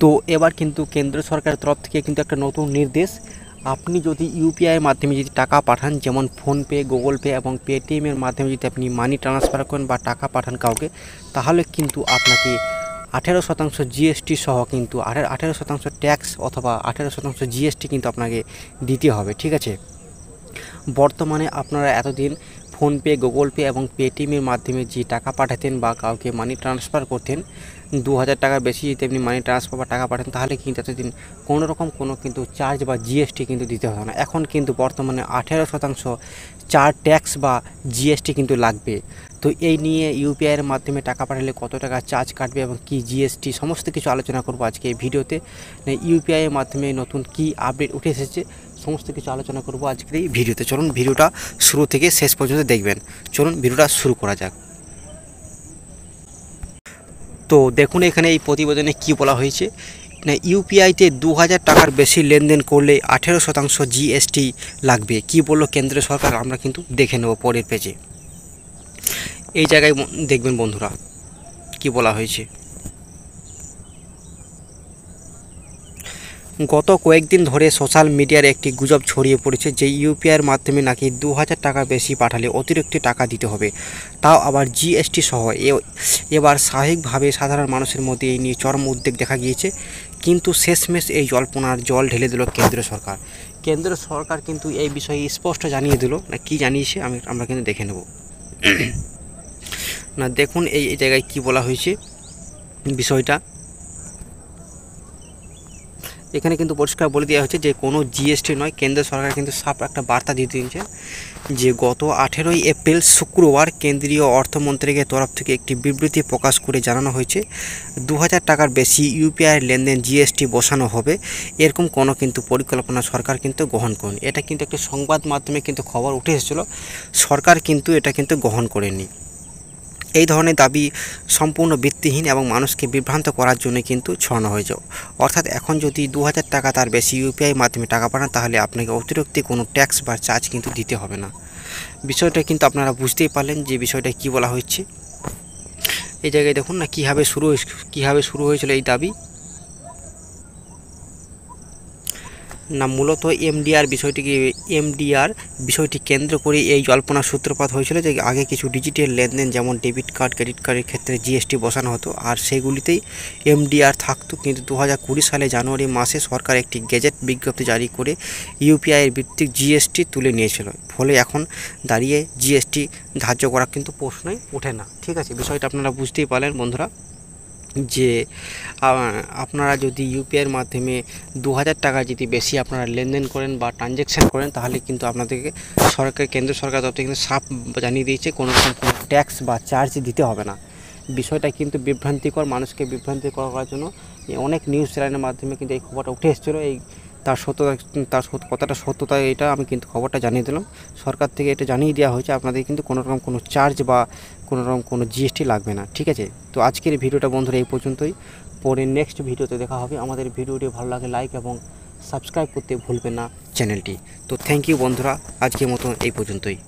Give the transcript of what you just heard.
তো এবার কিন্তু কেন্দ্র সরকারের তরফ থেকে কিন্তু একটা নতুন নির্দেশ, আপনি যদি ইউপিআইয়ের মাধ্যমে যদি টাকা পাঠান, যেমন ফোনপে, গুগল পে এবং পেটিএমের মাধ্যমে যদি আপনি মানি ট্রান্সফার করেন বা টাকা পাঠান কাউকে, তাহলে কিন্তু আপনাকে 18% জিএসটি সহ কিন্তু 18% ট্যাক্স অথবা 18% জিএসটি কিন্তু আপনাকে দিতে হবে। ঠিক আছে, বর্তমানে আপনারা এতদিন ফোনপে, গুগল পে এবং পেটিএমের মাধ্যমে যে টাকা পাঠাতেন বা কাউকে মানি ট্রান্সফার করতেন, 2000 টাকার বেশি যদি আপনি মানি ট্রান্সফার বা টাকা পাঠান, তাহলে কিন্তু এতদিন কোনো রকম কোনো কিন্তু চার্জ বা জিএসটি কিন্তু দিতে হবে না। এখন কিন্তু বর্তমানে 18% ট্যাক্স বা জিএসটি কিন্তু লাগবে। তো এই নিয়ে ইউপিআইয়ের মাধ্যমে টাকা পাঠালে কত টাকা চার্জ কাটবে এবং কি জিএসটি, সমস্ত কিছু আলোচনা করব আজকে এই ভিডিওতে। ইউপিআইয়ের মাধ্যমে নতুন কি আপডেট উঠে এসেছে, সমস্ত কিছু আলোচনা করব আজকের এই ভিডিওতে। চলুন ভিডিওটা শুরু থেকে শেষ পর্যন্ত দেখবেন। চলুন ভিডিওটা শুরু করা যাক। তো দেখুন এখানে এই প্রতিবেদনে কি বলা হয়েছে না, ইউপিআইতে 2000 টাকার বেশি লেনদেন করলে 18% জিএসটি লাগবে। কি বললো কেন্দ্র সরকার, আমরা কিন্তু দেখে নেব পরের পেজে। এই জায়গায় দেখবেন বন্ধুরা কি বলা হয়েছে। গত কয়েকদিন ধরে সোশ্যাল মিডিয়ার একটি গুজব ছড়িয়ে পড়েছে যে ইউপিআইয়ের মাধ্যমে নাকি 2000 টাকা বেশি পাঠালে অতিরিক্ত টাকা দিতে হবে, তাও আবার জিএসটি সহ। এবার স্বাভাবিকভাবে সাধারণ মানুষের মধ্যে এই নিয়ে চরম উদ্বেগ দেখা গিয়েছে, কিন্তু শেষমেশ এই জল্পনার জল ঢেলে দিল কেন্দ্র সরকার। কেন্দ্র সরকার কিন্তু এই বিষয়ে স্পষ্ট জানিয়ে দিল, না কি জানিয়েছে আমরা কিন্তু দেখে নেব। না দেখুন এই জায়গায় কি বলা হয়েছে বিষয়টা। এখানে কিন্তু পরিষ্কার বলে দেওয়া হয়েছে যে কোনো জিএসটি নয়। কেন্দ্র সরকার কিন্তু সাফ একটা বার্তা দিয়ে দিয়েছে যে গত 18 এপ্রিল শুক্রবার কেন্দ্রীয় অর্থমন্ত্রকের তরফ থেকে একটি বিবৃতি প্রকাশ করে জানানো হয়েছে 2000 টাকার বেশি ইউপিআই লেনদেন জিএসটি বসানো হবে, এরকম কোনো কিন্তু পরিকল্পনা সরকার কিন্তু গ্রহণ করেনি। এটা কিন্তু একটা সংবাদ মাধ্যমে কিন্তু খবর উঠে এসেছিলো, সরকার কিন্তু এটা কিন্তু গ্রহণ করেনি। এই ধরনের দাবি সম্পূর্ণ ভিত্তিহীন এবং মানুষকে বিভ্রান্ত করার জন্য কিন্তু ছড়ানো হয়েছে। অর্থাৎ এখন যদি 2000 টাকা তার বেশি ইউপিআই মাধ্যমে টাকা পাঠান, তাহলে আপনাকে অতিরিক্ত কোনো ট্যাক্স বা চার্জ কিন্তু দিতে হবে না। বিষয়টা কিন্তু আপনারা বুঝতেই পারলেন যে বিষয়টা কি বলা হচ্ছে। এই জায়গায় দেখুন না কীভাবে শুরু হয়েছিল এই দাবি। না মূলত এমডিআর বিষয়টি কেন্দ্র করে এই জল্পনার সূত্রপাত হয়েছিল যে আগে কিছু ডিজিটাল লেনদেন যেমন ডেবিট কার্ড, ক্রেডিট কার্ডের ক্ষেত্রে জিএসটি বসানো হতো আর সেগুলিতেই এমডিআর থাকতো। কিন্তু 2020 সালে জানুয়ারি মাসে সরকার একটি গেজেট বিজ্ঞপ্তি জারি করে ইউপিআইয়ের ভিত্তিক জিএসটি তুলে নিয়েছিল। ফলে এখন দাঁড়িয়ে জিএসটি ধার্য করা কিন্তু প্রশ্নই ওঠে না। ঠিক আছে, বিষয়টা আপনারা বুঝতেই পারলেন বন্ধুরা যে আপনারা যদি ইউপিআইয়ের মাধ্যমে 2000 টাকা যদি বেশি আপনারা লেনদেন করেন বা ট্রানজ্যাকশান করেন, তাহলে কিন্তু আপনাদেরকে কেন্দ্র সরকার তরফ থেকে কিন্তু সাফ জানিয়ে দিয়েছে কোনো রকম কোনো ট্যাক্স বা চার্জ দিতে হবে না। বিষয়টা কিন্তু বিভ্রান্তিকর, মানুষকে বিভ্রান্তি করার জন্য অনেক নিউজ চ্যানেলের মাধ্যমে কিন্তু এই খবরটা উঠে এসেছিলো। কতটা সত্যতা এটা আমি কিন্তু খবরটা জানিয়ে দিলাম। সরকার থেকে এটা জানিয়ে দেওয়া হয়েছে আপনাদের কিন্তু কোনো রকম কোনো চার্জ বা কোনো রকম কোনো জিএসটি লাগবে না। ঠিক আছে, তো আজকের ভিডিওটা বন্ধুরা এই পর্যন্তই। পরে নেক্সট ভিডিওতে দেখা হবে। আমাদের ভিডিওটি ভালো লাগে লাইক এবং সাবস্ক্রাইব করতে ভুলবেন না চ্যানেলটি। তো থ্যাংক ইউ বন্ধুরা, আজকের মতো এই পর্যন্তই।